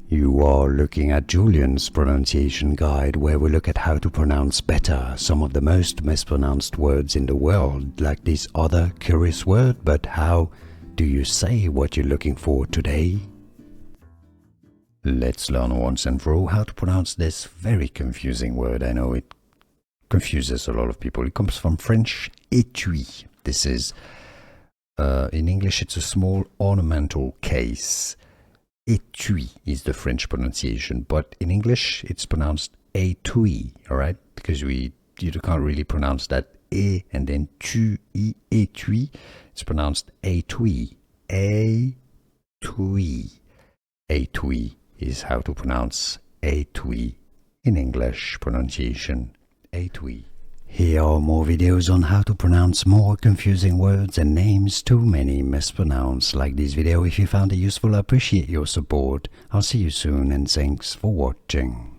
You are looking at Julian's pronunciation guide, where we look at how to pronounce better some of the most mispronounced words in the world, like this other curious word. But how do you say what you're looking for today? Let's learn once and for all how to pronounce this very confusing word. I know it confuses a lot of people. It comes from French étui. This is, in English, it's a small ornamental case. Etui is the French pronunciation, but in English it's pronounced etui, alright? Because you can't really pronounce that e and then tu, etui. It's pronounced etui. Etui. Etui is how to pronounce etui in English pronunciation. Etui. Here are more videos on how to pronounce more confusing words and names too many mispronounced. Like this video if you found it useful. I appreciate your support. I'll see you soon and thanks for watching.